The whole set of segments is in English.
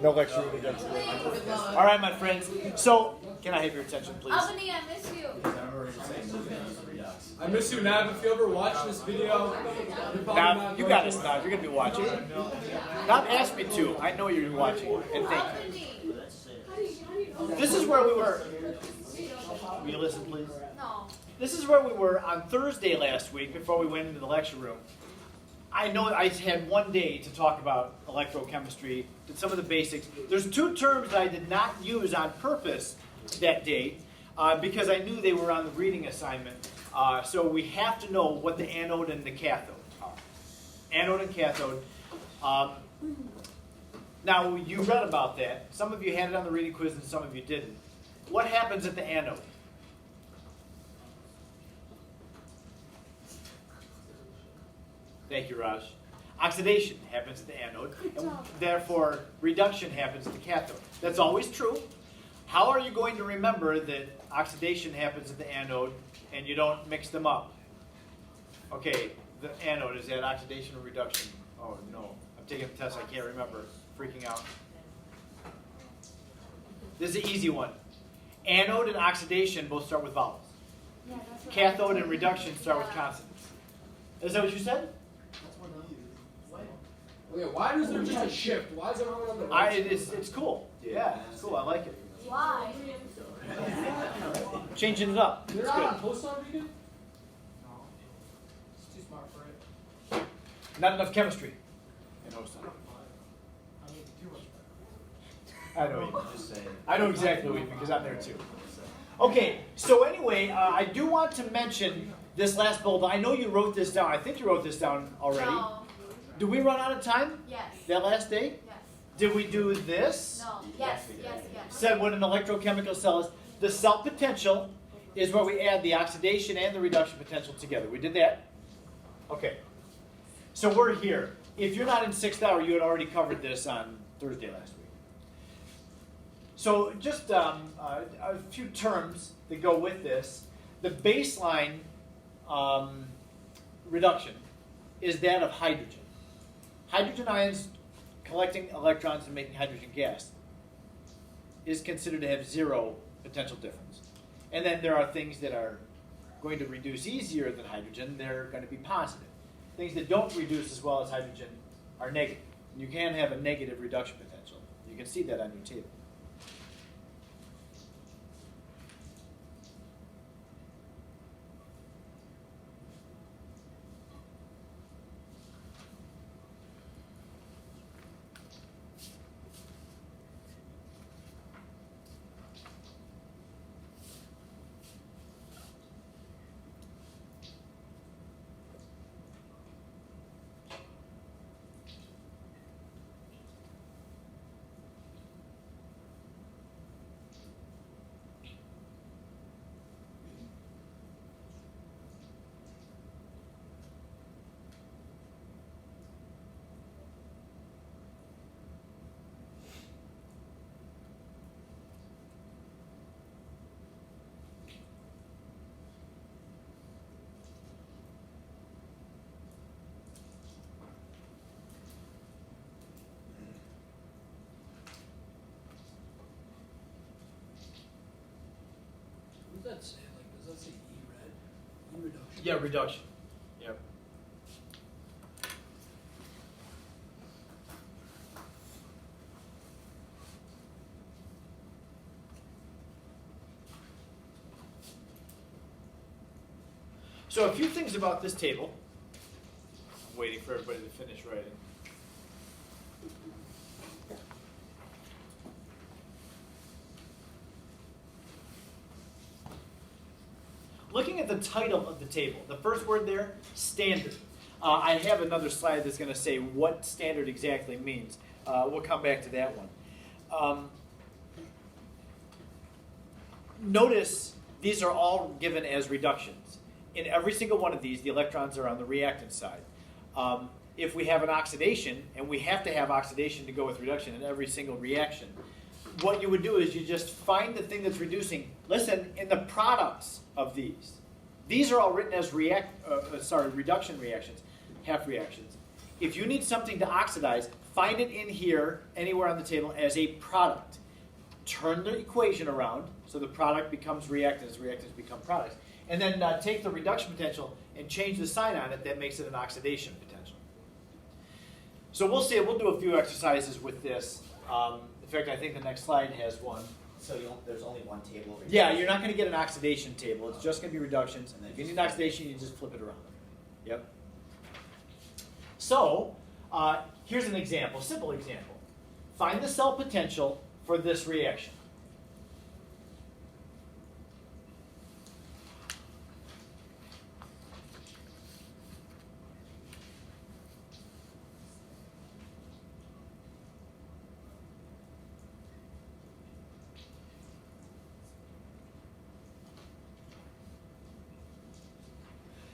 No lecture room against it. All right, my friends. So, can I have your attention, please? Albany, I miss you. I miss you, Nav. If you ever watch this video, Now, you got us now. You're going to be watching. Not ask me to. I know you're watching. And thank you. This is where we were. Will you listen, please? No. This is where we were on Thursday last week before we went into the lecture room. I know I had one day to talk about electrochemistry, did some of the basics. There's two terms that I did not use on purpose that day because I knew they were on the reading assignment. So we have to know what the anode and the cathode are. Anode and cathode. Now, you read about that. Some of you had it on the reading quiz and some of you didn't. What happens at the anode? Thank you, Raj. Oxidation happens at the anode, and therefore reduction happens at the cathode. That's always true. How are you going to remember that oxidation happens at the anode and you don't mix them up? Okay, the anode, is that oxidation or reduction? Oh no, I'm taking a test, I can't remember. Freaking out. This is an easy one. Anode and oxidation both start with vowels. Yeah, that's what Cathode and reduction start with consonants. Is that what you said? Okay, why is there just a shift? Why is everyone on the right? It's cool. Yeah, it's cool. I like it. Why? Changing it up. They're It's not good. on post on reading? No. It's too smart for it. Not enough chemistry. In Houston. I mean, too much better. I know what you mean. I know exactly what you mean because I'm there too. Okay, so anyway, I do want to mention this last bullet. I know you wrote this down. I think you wrote this down already. No. Did we run out of time Yes. that last day? Yes. Did we do this? No. Yes. Yes. Yes. Said what an electrochemical cell is. The cell potential is where we add the oxidation and the reduction potential together. We did that? Okay. So we're here. If you're not in 6th hour, you had already covered this on Thursday last week. So just a few terms that go with this. The baseline reduction is that of hydrogen. Hydrogen ions collecting electrons and making hydrogen gas is considered to have 0 potential difference. And then there are things that are going to reduce easier than hydrogen. They're going to be positive. Things that don't reduce as well as hydrogen are negative. You can have a negative reduction potential. You can see that on your table. What does that say? Like, does that say E-red? E-reduction? Yeah, reduction. Yep. So a few things about this table. I'm waiting for everybody to finish writing. Looking at the title of the table, the first word there, standard. I have another slide that's going to say what standard exactly means. We'll come back to that one. Notice these are all given as reductions. In every single one of these, the electrons are on the reactant side. If we have an oxidation, and we have to have oxidation to go with reduction in every single reaction, what you would do is you just find the thing that's reducing. Listen, in the products of these are all written as reduction reactions, half reactions. If you need something to oxidize, find it in here, anywhere on the table, as a product. Turn the equation around, so the product becomes reactants, reactants become products. And then take the reduction potential and change the sign on it, that makes it an oxidation potential. So we'll see, we'll do a few exercises with this. In fact, I think the next slide has one. So there's only one table over here? Yeah, you're not going to get an oxidation table. It's just going to be reductions. And then if you need an oxidation, you just flip it around. Yep. So here's an example, simple example. Find the cell potential for this reaction.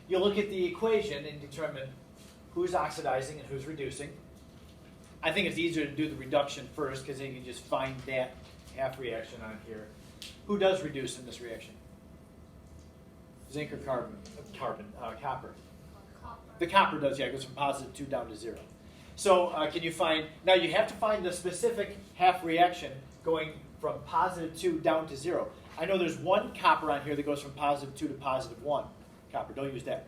You look at the equation and determine who's oxidizing and who's reducing. I think it's easier to do the reduction first because then you can just find that half reaction on here. Who does reduce in this reaction? Zinc or copper? Copper. The copper does, yeah, it goes from positive 2 down to 0. So can you find, now you have to find the specific half reaction going from positive 2 down to 0. I know there's one copper on here that goes from positive 2 to positive 1. Copper, don't use that.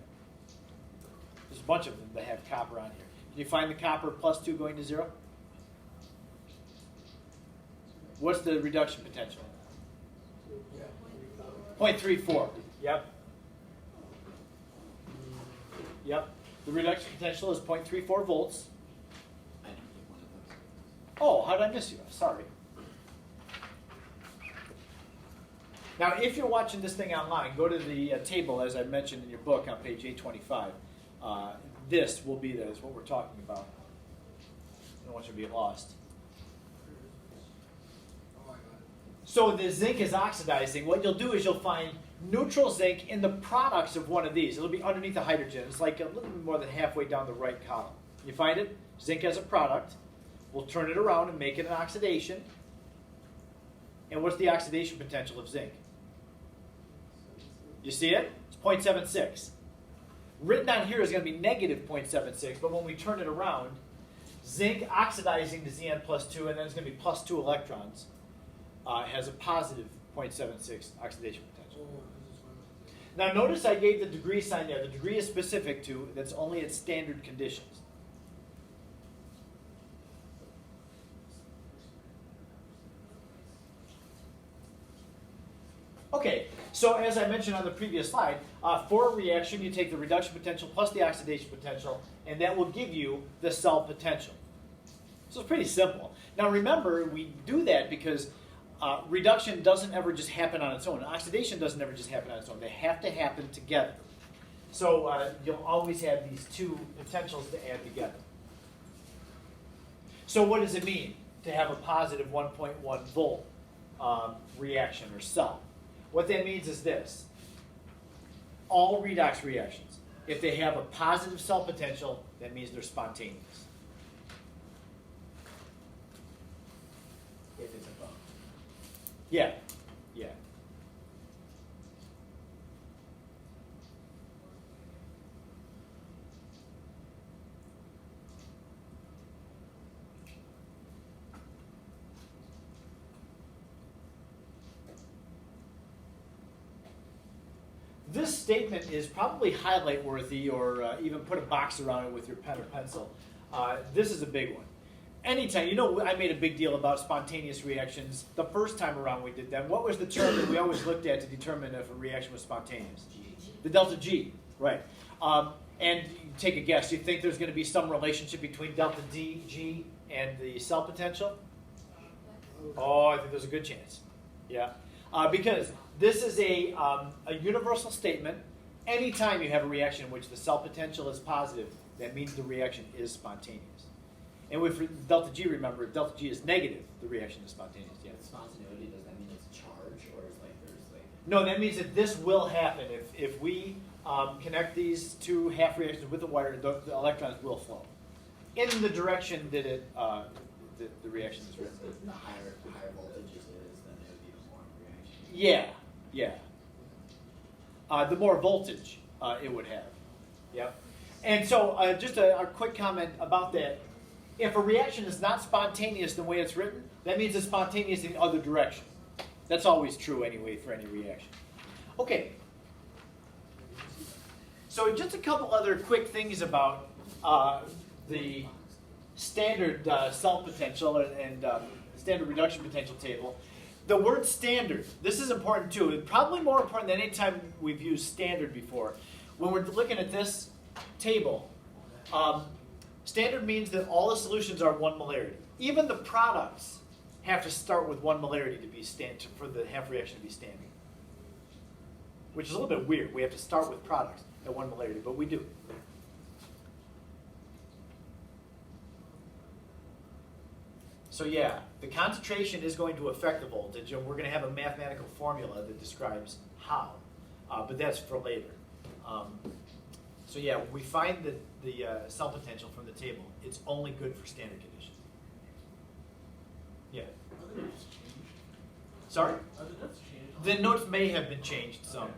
There's a bunch of them that have copper on here. Can you find the copper plus 2 going to 0? What's the reduction potential? 0.34. Yep. Yep. The reduction potential is 0.34 volts. I didn't get one of those. Oh, how did I miss you? Sorry. Now, if you're watching this thing online, go to the table, as I mentioned in your book on page 825. This will be there. That's what we're talking about. I don't want you to be lost. Oh, I got it. So the zinc is oxidizing. What you'll do is you'll find neutral zinc in the products of one of these. It'll be underneath the hydrogen. It's like a little bit more than halfway down the right column. You find it? Zinc as a product. We'll turn it around and make it an oxidation. And what's the oxidation potential of zinc? You see it? It's 0.76. Written down here is going to be negative 0.76, but when we turn it around, zinc oxidizing to Zn plus 2, and then it's going to be plus 2 electrons, has a positive 0.76 oxidation potential. Oh, this is one. Now notice I gave the degree sign there. The degree is specific to, that's only at standard conditions. Okay, so as I mentioned on the previous slide, for a reaction you take the reduction potential plus the oxidation potential, and that will give you the cell potential. So it's pretty simple. Now remember, we do that because reduction doesn't ever just happen on its own. Oxidation doesn't ever just happen on its own. They have to happen together. So you'll always have these two potentials to add together. So what does it mean to have a positive 1.1 volt reaction or cell? What that means is this. All redox reactions, if they have a positive cell potential, that means they're spontaneous. If it's above. Yeah, yeah. This statement is probably highlight worthy, or even put a box around it with your pen or pencil. This is a big one. Anytime, you know, I made a big deal about spontaneous reactions the first time around we did them. What was the term that we always looked at to determine if a reaction was spontaneous? The delta G, right. And you take a guess. Do you think there's going to be some relationship between delta G and the cell potential? Oh, I think there's a good chance. Yeah. Because this is a universal statement. Anytime you have a reaction in which the cell potential is positive, that means the reaction is spontaneous. And with delta G, remember, if delta G is negative, the reaction is spontaneous. Yeah. Spontaneity, does that mean it's charge, or is like there's like? No, that means that this will happen. If we connect these two half reactions with the wire, the electrons will flow in the direction that the reaction is written. So the higher voltage it is, then it would be the more reaction. Yeah, yeah. The more voltage it would have. Yep. And so just a quick comment about that. If a reaction is not spontaneous the way it's written, that means it's spontaneous in the other direction. That's always true anyway for any reaction. Okay. So just a couple other quick things about the standard cell potential and standard reduction potential table. The word standard, this is important too. It's probably more important than any time we've used standard before. When we're looking at this table, standard means that all the solutions are 1 molarity. Even the products have to start with 1 molarity to be for the half reaction to be standard. Which is a little bit weird. We have to start with products at 1 molarity, but we do. So yeah, the concentration is going to affect the voltage, and we're going to have a mathematical formula that describes how, but that's for later. So yeah, when we find the cell potential from the table, it's only good for standard conditions. Yeah. Are the notes changed? Sorry? Are the notes changed? The notes may have been changed some.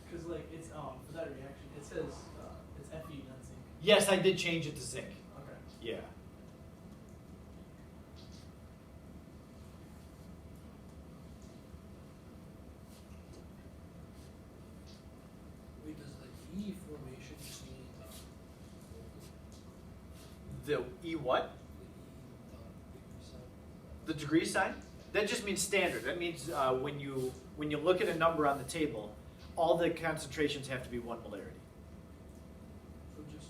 Because like it's for that reaction, it says it's Fe not zinc. Yes, I did change it to zinc. Okay. Yeah. Wait, does the E formation just mean The E what? The degree sign? That just means standard. That means when you look at a number on the table, all the concentrations have to be 1 molarity. So just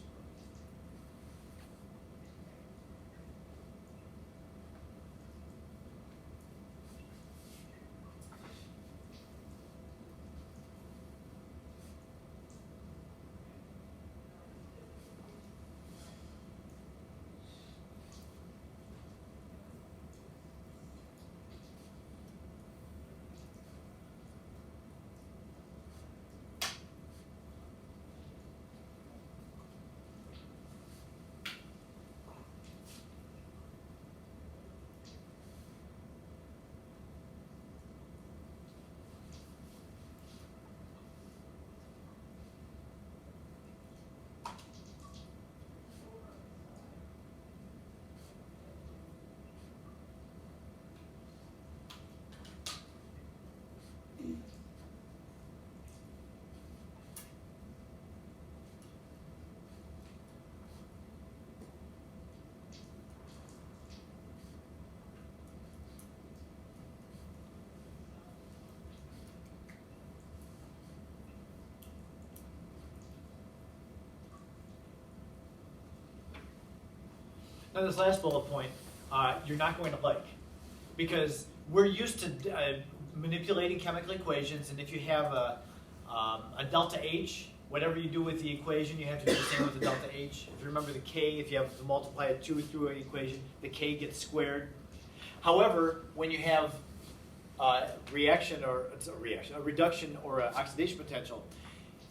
Now this last bullet point, you're not going to like, because we're used to manipulating chemical equations, and if you have a delta H, whatever you do with the equation, you have to do the same with the delta H. If you remember the K, if you have to multiply a 2 through an equation, the K gets squared. However, when you have a reduction or an oxidation potential,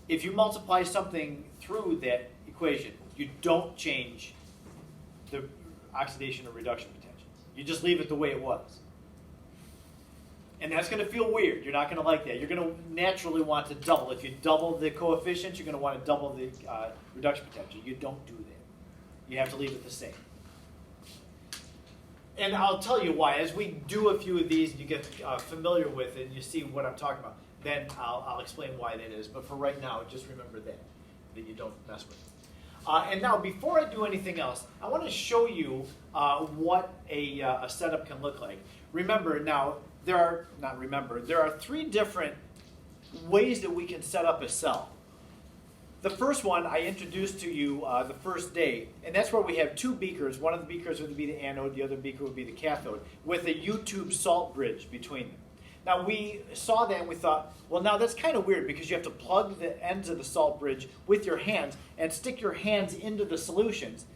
if you multiply something through that equation, you don't change the oxidation or reduction potential. You just leave it the way it was. And that's going to feel weird. You're not going to like that. You're going to naturally want to double. If you double the coefficients, you're going to want to double the reduction potential. You don't do that. You have to leave it the same. And I'll tell you why. As we do a few of these and you get familiar with it and you see what I'm talking about, then I'll explain why that is. But for right now, just remember that you don't mess with it. And now, before I do anything else, I want to show you what a setup can look like. Remember, now, there are 3 different ways that we can set up a cell. The first one I introduced to you the first day, and that's where we have 2 beakers. One of the beakers would be the anode, the other beaker would be the cathode, with a U-tube salt bridge between them. Now, we saw that and we thought, well, now that's kind of weird because you have to plug the ends of the salt bridge with your hands and stick your hands into the solutions.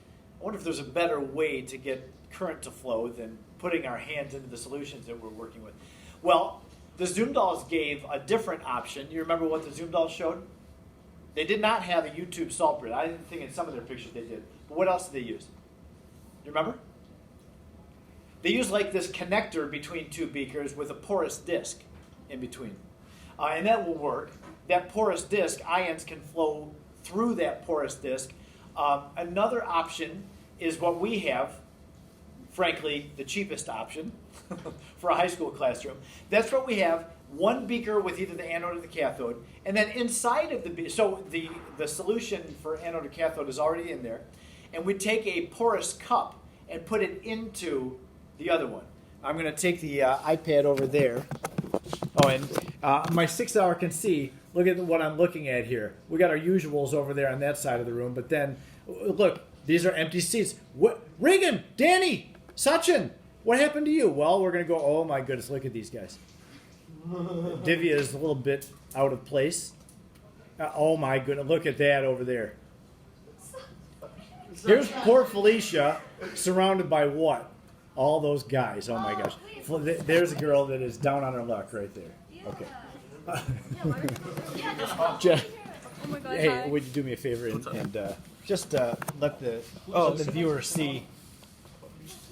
I wonder if there's a better way to get current to flow than putting our hands into the solutions that we're working with. Well, the Zoom dolls gave a different option. You remember what the Zoom dolls showed? They did not have a U-tube salt bridge. I didn't think in some of their pictures they did. But what else did they use? You remember? They use like this connector between 2 beakers with a porous disc in between. And that will work. That porous disc, ions can flow through that porous disc. Another option is what we have, frankly, the cheapest option for a high school classroom. That's what we have. One beaker with either the anode or the cathode. And then inside of the beaker, so the solution for anode or cathode is already in there. And we take a porous cup and put it into the other one. I'm going to take the iPad over there. Oh, and my 6th hour can see, look at what I'm looking at here. We got our usuals over there on that side of the room. But then, look, these are empty seats. What? Reagan, Danny, Sachin, what happened to you? Well, we're going to go, oh my goodness, look at these guys. Divya is a little bit out of place. Oh my goodness, look at that over there. Here's poor Felicia surrounded by what? All those guys. Oh my gosh. There's a girl that is down on her luck right there. Okay. Oh my God. Hey, would you do me a favor and just let the viewer see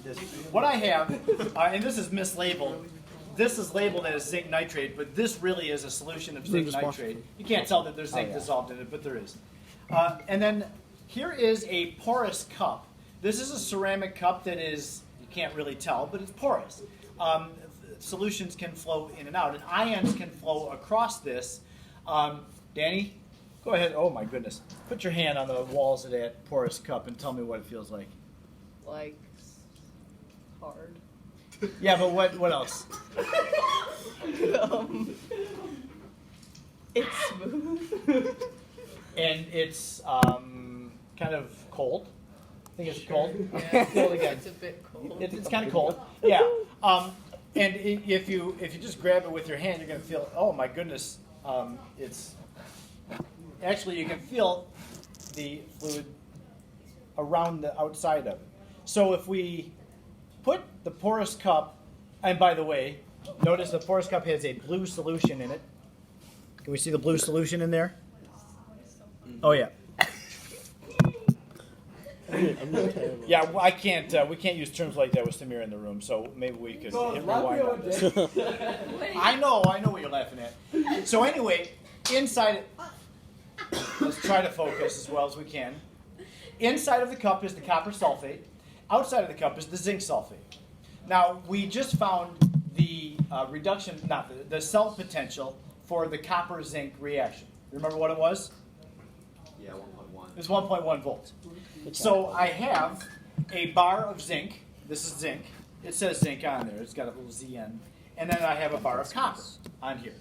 this? What I have, and this is mislabeled. This is labeled as zinc nitrate, but this really is a solution of zinc nitrate. You can't tell that there's zinc dissolved in it, but there is. And then here is a porous cup. This is a ceramic cup that is, you can't really tell, but it's porous. Solutions can flow in and out, and ions can flow across this. Danny, go ahead. Oh my goodness. Put your hand on the walls of that porous cup and tell me what it feels like. Like hard. Yeah, but what else? It's smooth. And it's kind of cold. I think it's cold. Yeah, Cold again. it's a bit cold. It's kind of cold. Yeah. And if you just grab it with your hand, you're going to feel. Oh my goodness! It's actually you can feel the fluid around the outside of it. So if we put the porous cup, and by the way, notice the porous cup has a blue solution in it. Can we see the blue solution in there? Oh yeah. Yeah, I can't. We can't use terms like that with Samir in the room. So maybe we could hit rewind on this. I know what you're laughing at. So anyway, inside it, let's try to focus as well as we can. Inside of the cup is the copper sulfate. Outside of the cup is the zinc sulfate. Now we just found the reduction, not the cell potential for the copper zinc reaction. Remember what it was? Yeah, 1.1. It's 1.1 volts. So I have a bar of zinc. This is zinc. It says zinc on there. It's got a little ZN. And then I have a bar of copper on here.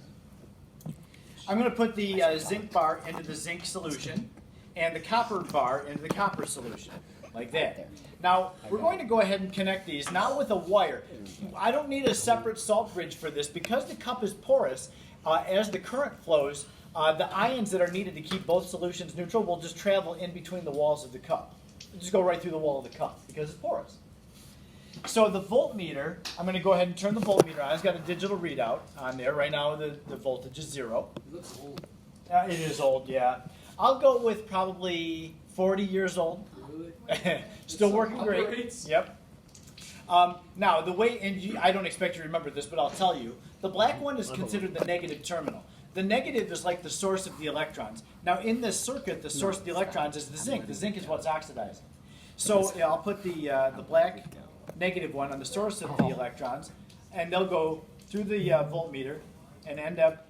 I'm going to put the zinc bar into the zinc solution and the copper bar into the copper solution, like that. Now, we're going to go ahead and connect these, not with a wire. I don't need a separate salt bridge for this. Because the cup is porous, as the current flows, the ions that are needed to keep both solutions neutral will just travel in between the walls of the cup. It'll just go right through the wall of the cup because it's porous. So the voltmeter, I'm going to go ahead and turn the voltmeter on. It's got a digital readout on there. Right now the voltage is 0. It looks old. It is old, yeah. I'll go with probably 40 years old. Really? Still working great. Operates? Yep. Now, the way, and I don't expect you to remember this, but I'll tell you. The black one is considered the negative terminal. The negative is like the source of the electrons. Now, in this circuit, the source of the electrons is the zinc. The zinc is what's oxidizing. So yeah, I'll put the black negative one on the source of the electrons, and they'll go through the voltmeter and end up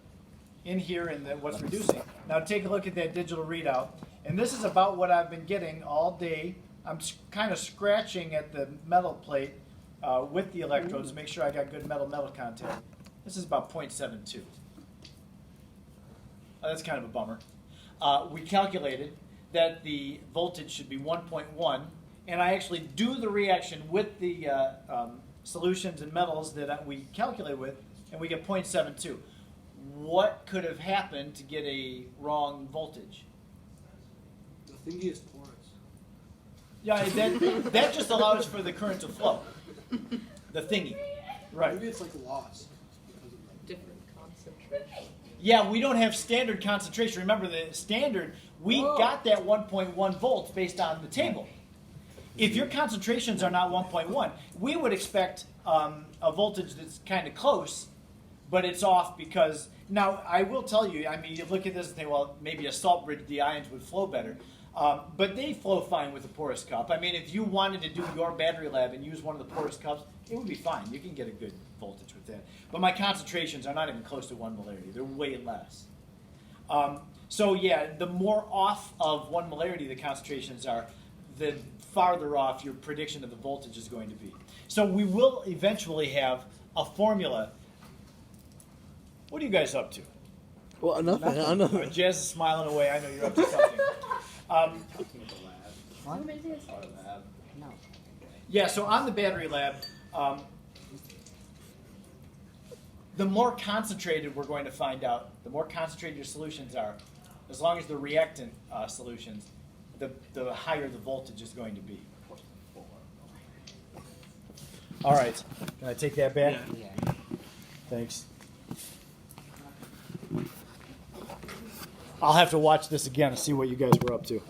in here in what's reducing. Now, take a look at that digital readout. And this is about what I've been getting all day. I'm kind of scratching at the metal plate with the electrodes to make sure I got good metal-metal contact. This is about 0.72. That's kind of a bummer. We calculated that the voltage should be 1.1, and I actually do the reaction with the solutions and metals that we calculate with, and we get 0.72. What could have happened to get a wrong voltage? The thingy is porous. Yeah, that just allows for the current to flow. The thingy. Right. Maybe it's like lost because of like Different concentration. Yeah, we don't have standard concentration. Remember, the standard, we got that 1.1 volts based on the table. If your concentrations are not 1.1, we would expect a voltage that's kind of close, but it's off because, now I will tell you, I mean, you look at this and think, well, maybe a salt bridge, the ions would flow better. But they flow fine with a porous cup. I mean, if you wanted to do your battery lab and use one of the porous cups, it would be fine. You can get a good voltage with that. But my concentrations are not even close to 1 molarity. They're way less. So yeah, the more off of 1 molarity the concentrations are, the farther off your prediction of the voltage is going to be. So we will eventually have a formula. What are you guys up to? Well, nothing. I know. Jazz is smiling away. I know you're up to something. Yeah, so on the battery lab, the more concentrated we're going to find out, the more concentrated your solutions are, as long as the reactant solutions, the higher the voltage is going to be. All right, can I take that back? Yeah. Thanks. I'll have to watch this again and see what you guys were up to.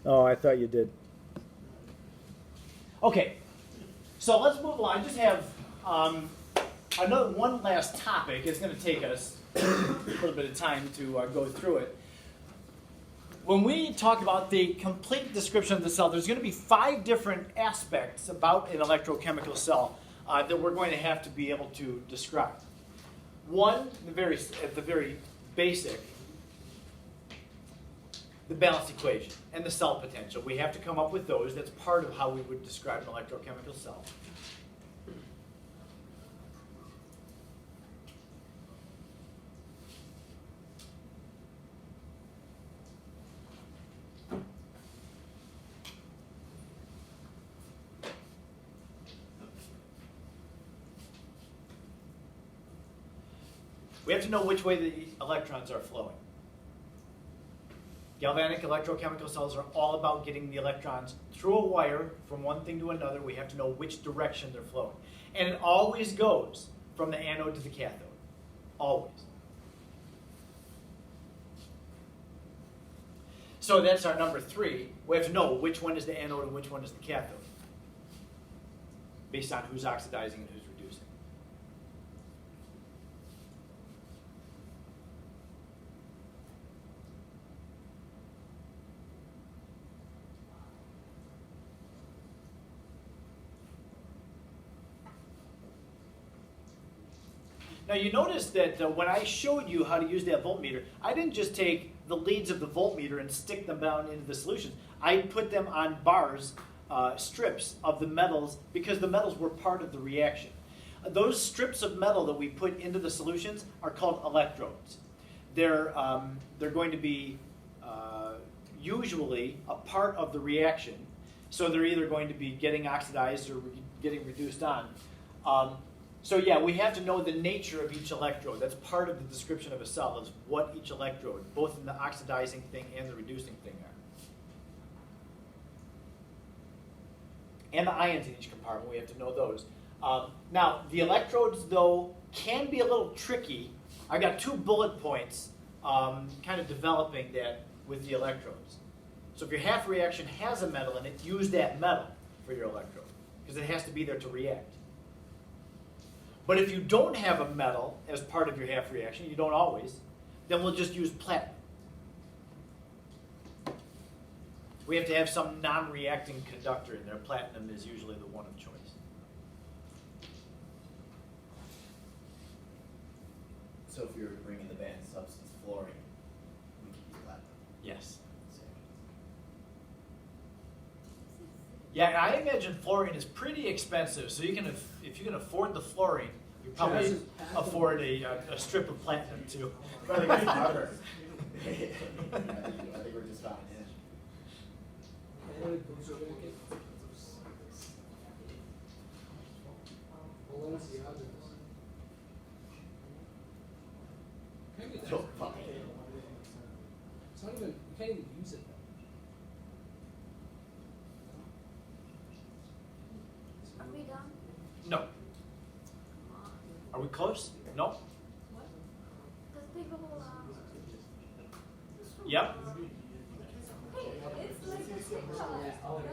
Oh, I thought you did. Okay, so let's move along. I just have one last topic. It's going to take us a little bit of time to go through it. When we talk about the complete description of the cell, there's going to be 5 different aspects about an electrochemical cell that we're going to have to be able to describe. One, at the very basic, the balanced equation and the cell potential. We have to come up with those. That's part of how we would describe an electrochemical cell. We have to know which way the electrons are flowing. Galvanic electrochemical cells are all about getting the electrons through a wire from one thing to another. We have to know which direction they're flowing. And it always goes from the anode to the cathode. Always. So that's our number 3. We have to know which one is the anode and which one is the cathode, based on who's oxidizing and who's reducing. Now you notice that when I showed you how to use that voltmeter, I didn't just take the leads of the voltmeter and stick them down into the solutions. I put them on bars, strips of the metals, because the metals were part of the reaction. Those strips of metal that we put into the solutions are called electrodes. They're going to be usually a part of the reaction, so they're either going to be getting oxidized or getting reduced on. So yeah, we have to know the nature of each electrode. That's part of the description of a cell, is what each electrode, both in the oxidizing thing and the reducing thing, are. And the ions in each compartment, we have to know those. Now, the electrodes, though, can be a little tricky. I got 2 bullet points kind of developing that with the electrodes. So if your half reaction has a metal in it, use that metal for your electrode, because it has to be there to react. But if you don't have a metal as part of your half reaction, you don't always, then we'll just use platinum. We have to have some non-reacting conductor in there. Platinum is usually the one of choice. So if you were to bring in the banned substance fluorine, we could use platinum. Yes. Yeah, and I imagine fluorine is pretty expensive. So you can, if you can afford the fluorine, you probably afford a strip of platinum too. I think it's harder. I think we're just fine. So fine. It's not even, you can't even use it. Are we done? No. Are we close? No? What? Because people Yep. Hey, it's like a signal. No? Wait,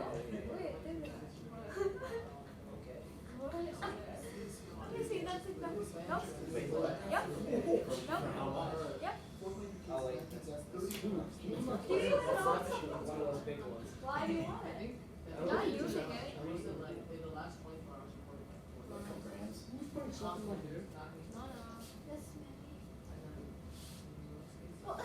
okay, see, that's exactly. No? Wait, what? Yep. No? Yep. something like here. Yes, Well,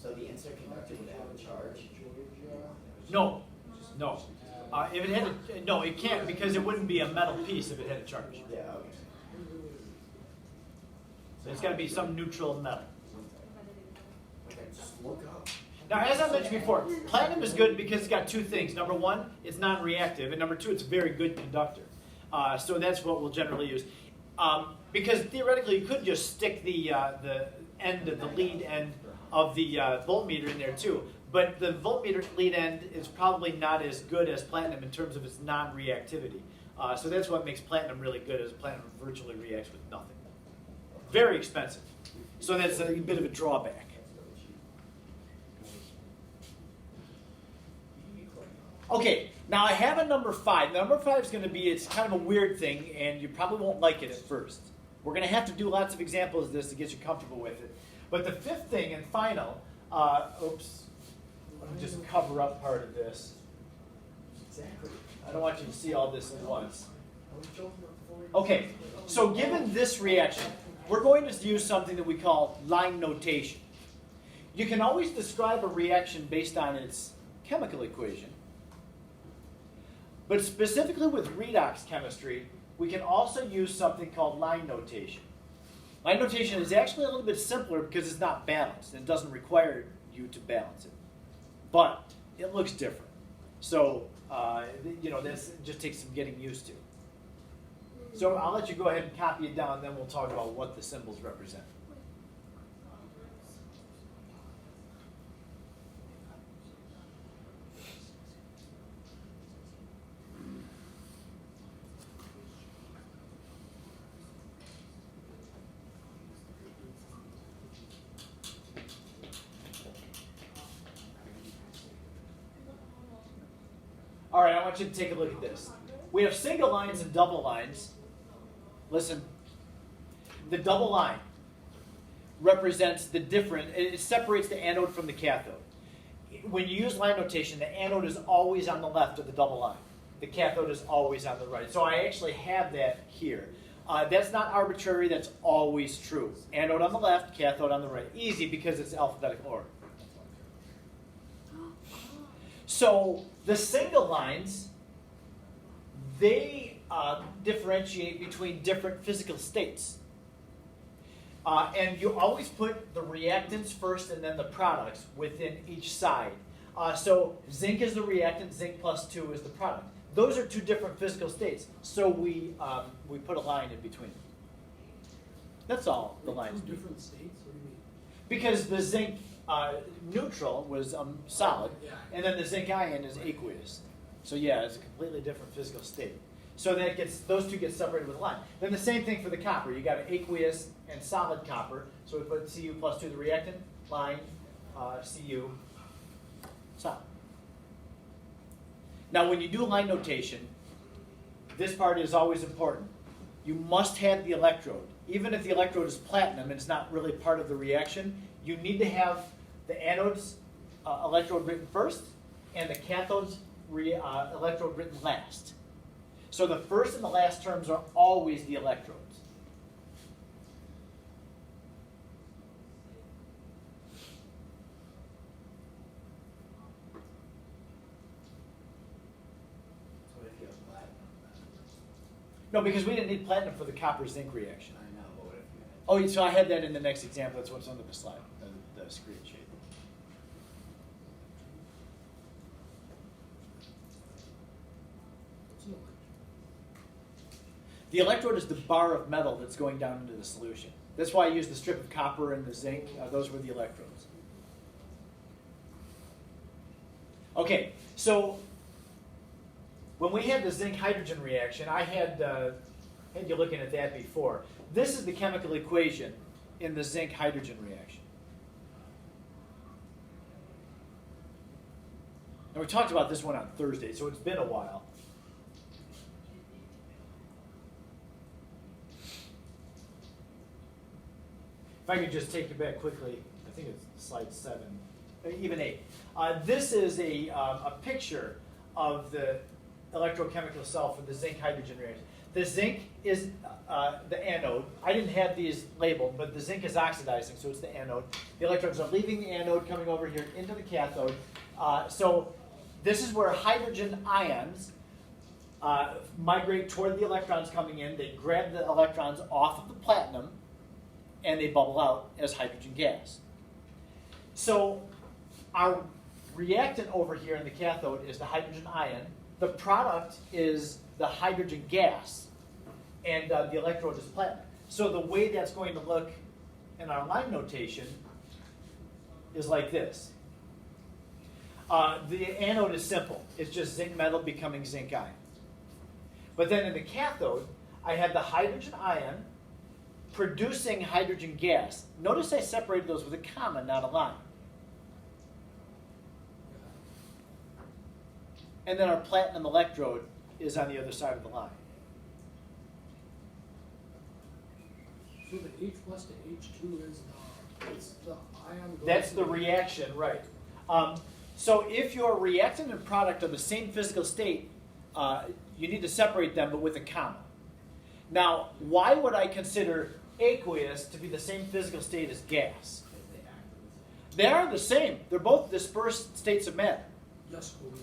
So the insert conductor would have a charge. No, no. If it had a, no, it can't because it wouldn't be a metal piece if it had a charge. Yeah, okay. So it's got to be some neutral metal. Okay, just look up. Now, as I mentioned before, platinum is good because it's got two things. Number one, it's non-reactive, and number two, it's a very good conductor. So that's what we'll generally use. Because theoretically, you could just stick the end of the lead end of the voltmeter in there too. But the voltmeter lead end is probably not as good as platinum in terms of its non-reactivity. So that's what makes platinum really good, is platinum virtually reacts with nothing. Very expensive. So that's a bit of a drawback. Okay, now I have a number 5. Number 5 is going to be, it's kind of a weird thing, and you probably won't like it at first. We're going to have to do lots of examples of this to get you comfortable with it. But the 5th thing and final, oops, let me just cover up part of this. Exactly. I don't want you to see all this at once. Okay, so given this reaction, we're going to use something that we call line notation. You can always describe a reaction based on its chemical equation. But specifically with redox chemistry, we can also use something called line notation. Line notation is actually a little bit simpler because it's not balanced. It doesn't require you to balance it. But it looks different. So, this just takes some getting used to. So I'll let you go ahead and copy it down, and then we'll talk about what the symbols represent. All right, I want you to take a look at this. We have single lines and double lines. Listen, the double line represents the different, it separates the anode from the cathode. When you use line notation, the anode is always on the left of the double line. The cathode is always on the right. So I actually have that here. That's not arbitrary, that's always true. Anode on the left, cathode on the right. Easy because it's alphabetical order. So the single lines, they differentiate between different physical states. And you always put the reactants first and then the products within each side. So zinc is the reactant, zinc plus 2 is the product. Those are two different physical states, so we put a line in between. That's all the lines do. Different states? What do you mean? Because the zinc neutral was solid, Yeah. and then the zinc ion is aqueous. So yeah, it's a completely different physical state. So that those two get separated with a line. Then the same thing for the copper. You got an aqueous and solid copper. So we put Cu plus 2, the reactant, line, Cu, solid. Now when you do line notation, this part is always important. You must have the electrode. Even if the electrode is platinum and it's not really part of the reaction, you need to have the anode's electrode written first and the cathode's electrode written last. So the first and the last terms are always the electrodes. So if you have platinum, No, because we didn't need platinum for the copper-zinc reaction. I know, but what if you had? Oh, so I had that in the next example. That's what's under the slide, the screen shape. What's an electrode? The electrode is the bar of metal that's going down into the solution. That's why I used the strip of copper and the zinc. Those were the electrodes. Okay, so when we had the zinc-hydrogen reaction, I had you looking at that before. This is the chemical equation in the zinc-hydrogen reaction. And we talked about this one on Thursday, so it's been a while. If I could just take you back quickly, I think it's slide 7. even 8. This is a picture of the electrochemical cell for the zinc-hydrogen reaction. The zinc is the anode. I didn't have these labeled, but the zinc is oxidizing, so it's the anode. The electrons are leaving the anode, coming over here into the cathode. So this is where hydrogen ions migrate toward the electrons coming in. They grab the electrons off of the platinum, and they bubble out as hydrogen gas. So our reactant over here in the cathode is the hydrogen ion. The product is the hydrogen gas, and the electrode is platinum. So the way that's going to look in our line notation is like this. The anode is simple. It's just zinc metal becoming zinc ion. But then in the cathode, I have the hydrogen ion producing hydrogen gas. Notice I separated those with a comma, not a line. And then our platinum electrode is on the other side of the line. So the H plus to H2 is it's the ion. Going That's to the reaction, right. So if your reactant and product are the same physical state, you need to separate them, but with a comma. Now, why would I consider aqueous to be the same physical state as gas? They are the same. They're both dispersed states of matter. Yes, Cody.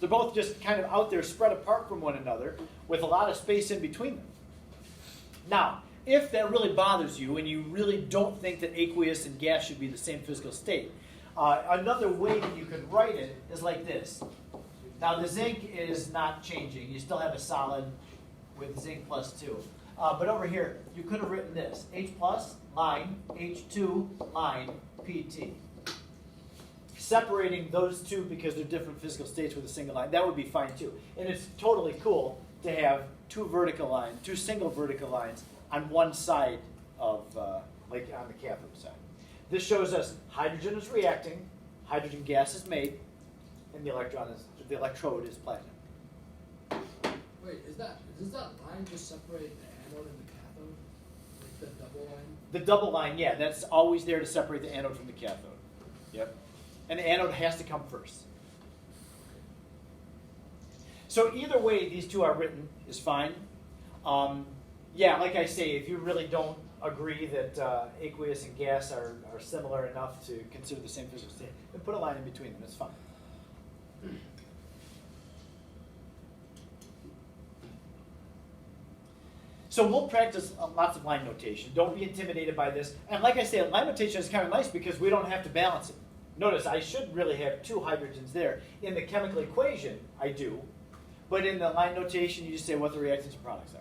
They're both just kind of out there spread apart from one another with a lot of space in between them. Now, if that really bothers you and you really don't think that aqueous and gas should be the same physical state, another way that you could write it is like this. Now, the zinc is not changing. You still have a solid with zinc plus 2. But over here, you could have written this. H plus, line, H2, line, PT. Separating those two because they're different physical states with a single line, that would be fine too. And it's totally cool to have two single vertical lines on one side of, like on the cathode side. This shows us hydrogen is reacting, hydrogen gas is made, and the electrode is platinum. Wait, does that line just separate the anode and the cathode? Like the double line? The double line, yeah, that's always there to separate the anode from the cathode. Yep. And the anode has to come first. So either way these two are written is fine. Yeah, like I say, if you really don't agree that aqueous and gas are similar enough to consider the same physical state, then put a line in between them, it's fine. So we'll practice lots of line notation. Don't be intimidated by this. And like I say, line notation is kind of nice because we don't have to balance it. Notice I should really have two hydrogens there. In the chemical equation, I do. But in the line notation, you just say what the reactants and products are.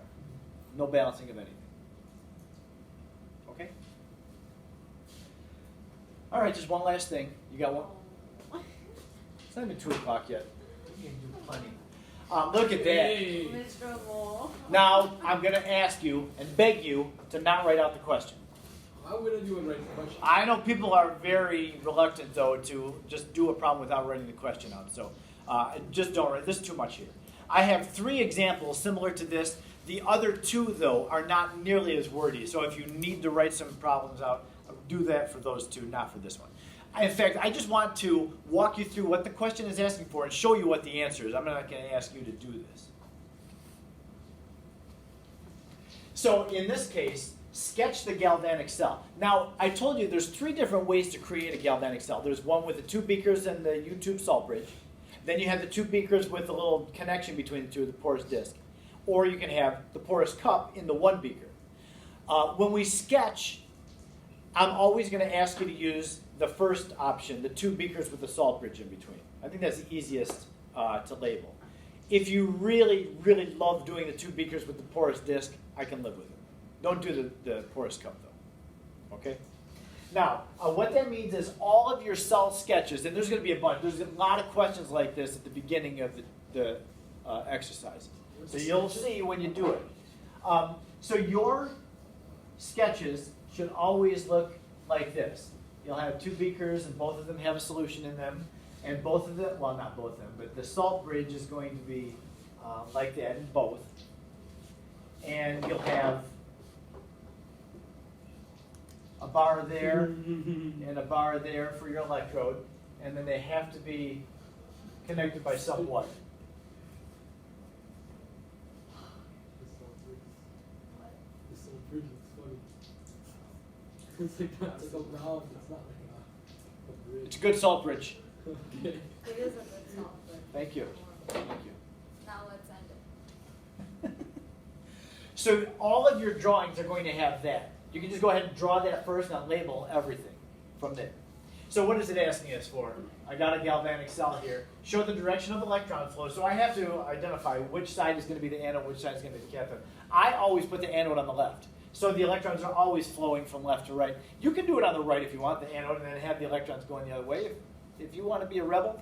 No balancing of anything. Okay? All right, just one last thing. You got one? It's not even 2 o'clock yet. You can do plenty. Look at that. Hey. Miserable. Now, I'm going to ask you and beg you to not write out the question. How would you write the question? I know people are very reluctant, though, to just do a problem without writing the question out. So just don't write. This is too much here. I have 3 examples similar to this. The other 2, though, are not nearly as wordy. So if you need to write some problems out, do that for those 2, not for this one. In fact, I just want to walk you through what the question is asking for and show you what the answer is. I'm not going to ask you to do this. So in this case, sketch the galvanic cell. Now, I told you there's 3 different ways to create a galvanic cell. There's one with the 2 beakers and the U-tube salt bridge. Then you have the 2 beakers with a little connection between the 2, the porous disc. Or you can have the porous cup in the 1 beaker. When we sketch, I'm always going to ask you to use the first option, the 2 beakers with the salt bridge in between. I think that's the easiest to label. If you really, really love doing the 2 beakers with the porous disc, I can live with it. Don't do the porous cup, though. Okay? Now, what that means is all of your cell sketches, and there's going to be a bunch. There's a lot of questions like this at the beginning of the exercise. So you'll see when you do it. So your sketches should always look like this. You'll have 2 beakers, and both of them have a solution in them. And both of them, well, not both of them, but the salt bridge is going to be like that in both. And you'll have a bar there, and a bar there for your electrode, and then they have to be connected by some what? This whole bridge is funny. It's like that. It's like a valve. It's not like a bridge. It's a good salt bridge. Okay. It is a good song, but. Thank you. Thank you. Now let's end it. So all of your drawings are going to have that. You can just go ahead and draw that first and I'll label everything from there. So what is it asking us for? I got a galvanic cell here. Show the direction of electron flow. So I have to identify which side is going to be the anode, which side is going to be the cathode. I always put the anode on the left. So the electrons are always flowing from left to right. You can do it on the right if you want, the anode, and then have the electrons going the other way. If you want to be a rebel,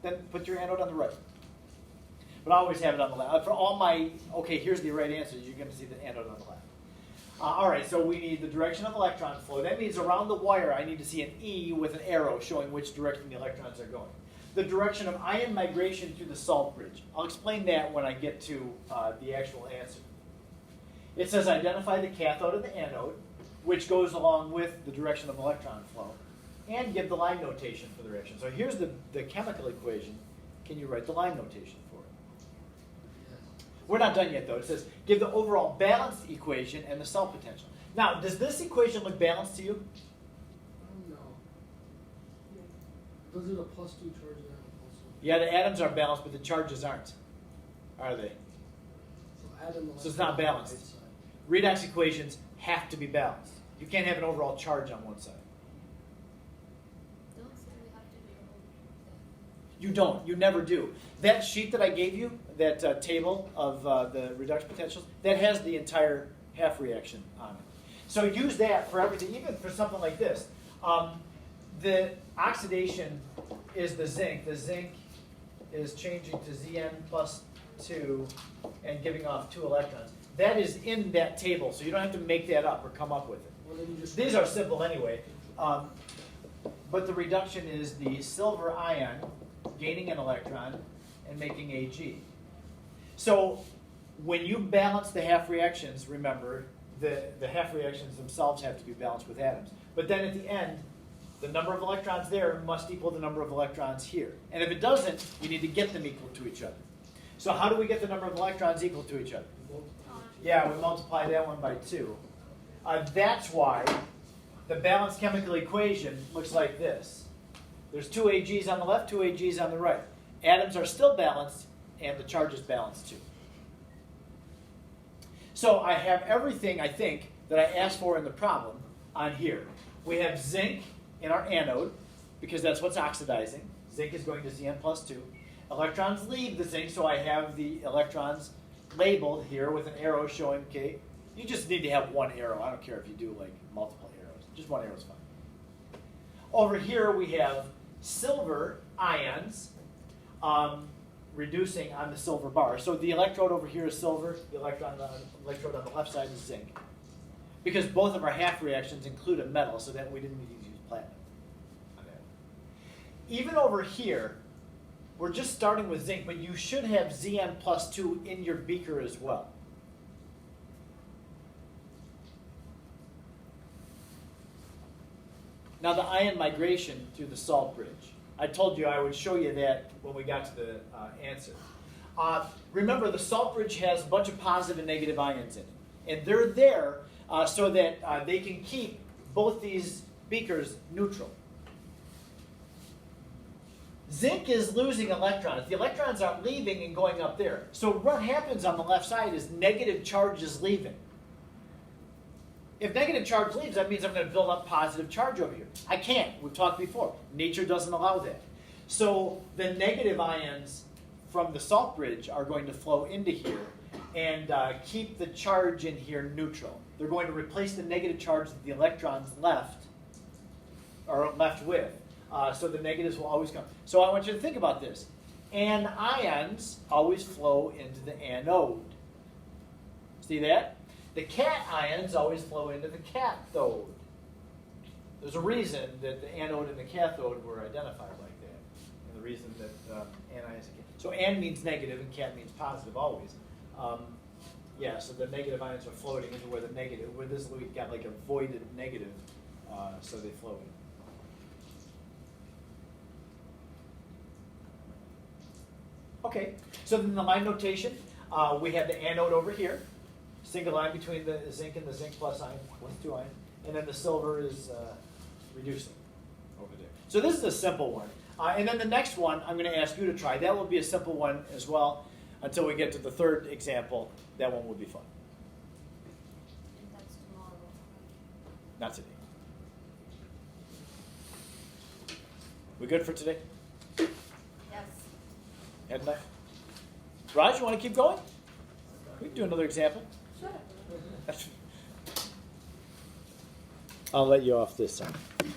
then put your anode on the right. But I always have it on the left. For all my, okay, here's the right answer. You're going to see the anode on the left. All right, so we need the direction of electron flow. That means around the wire, I need to see an E with an arrow showing which direction the electrons are going. The direction of ion migration through the salt bridge. I'll explain that when I get to the actual answer. It says identify the cathode and the anode, which goes along with the direction of electron flow, and give the line notation for the reaction. So here's the chemical equation. Can you write the line notation for it? We're not done yet, though. It says, give the overall balanced equation and the cell potential. Now, does this equation look balanced to you? No. Those are the +2 charges and plus 1. Yeah, the atoms are balanced, but the charges aren't. Are they? So add in the So it's not balanced. right side. Redox equations have to be balanced. You can't have an overall charge on one side. Don't say we have to do the whole thing. You don't. You never do. That sheet that I gave you, that table of the redox potentials, that has the entire half reaction on it. So use that for everything, even for something like this. The oxidation is the zinc. The zinc is changing to Zn plus 2 and giving off 2 electrons. That is in that table, so you don't have to make that up or come up with it. Well, then you just These are simple anyway. But the reduction is the silver ion gaining an electron and making Ag. So when you balance the half reactions, remember, the half reactions themselves have to be balanced with atoms. But then at the end, the number of electrons there must equal the number of electrons here. And if it doesn't, you need to get them equal to each other. So how do we get the number of electrons equal to each other? Yeah, we multiply that one by 2. That's why the balanced chemical equation looks like this. There's 2 Ags on the left, 2 Ags on the right. Atoms are still balanced, and the charge is balanced too. So I have everything, I think, that I asked for in the problem on here. We have zinc in our anode, because that's what's oxidizing. Zinc is going to Zn plus 2. Electrons leave the zinc, so I have the electrons labeled here with an arrow showing, okay, you just need to have one arrow. I don't care if you do like multiple arrows. Just one arrow is fine. Over here we have silver ions reducing on the silver bar. So the electrode over here is silver. The electrode on the left side is zinc. Because both of our half reactions include a metal, so that we didn't need to use platinum on that. Even over here, we're just starting with zinc, but you should have Zn plus 2 in your beaker as well. Now the ion migration through the salt bridge. I told you I would show you that when we got to the answer. Remember, the salt bridge has a bunch of positive and negative ions in it. And they're there so that they can keep both these beakers neutral. Zinc is losing electrons. The electrons are leaving and going up there. So what happens on the left side is negative charge is leaving. If negative charge leaves, that means I'm going to build up positive charge over here. I can't. We've talked before. Nature doesn't allow that. So the negative ions from the salt bridge are going to flow into here and keep the charge in here neutral. They're going to replace the negative charge that the electrons left with. So the negatives will always come. So I want you to think about this. Anions always flow into the anode. See that? The cations always flow into the cathode. There's a reason that the anode and the cathode were identified like that. And the reason that anions... So an means negative and cat means positive always. Yeah, so the negative ions are floating into where the negative, where this we've got like a voided negative so they flow in. Okay, so then the line notation, we have the anode over here, single line between the zinc and the zinc plus ion, plus 2 ion, and then the silver is reducing over there. So this is a simple one. And then the next one I'm going to ask you to try. That will be a simple one as well until we get to the third example. That one will be fun. And that's tomorrow. Not today. We good for today? Yes. Head and neck? Raj, you want to keep going? We can do another example. Sure. I'll let you off this time.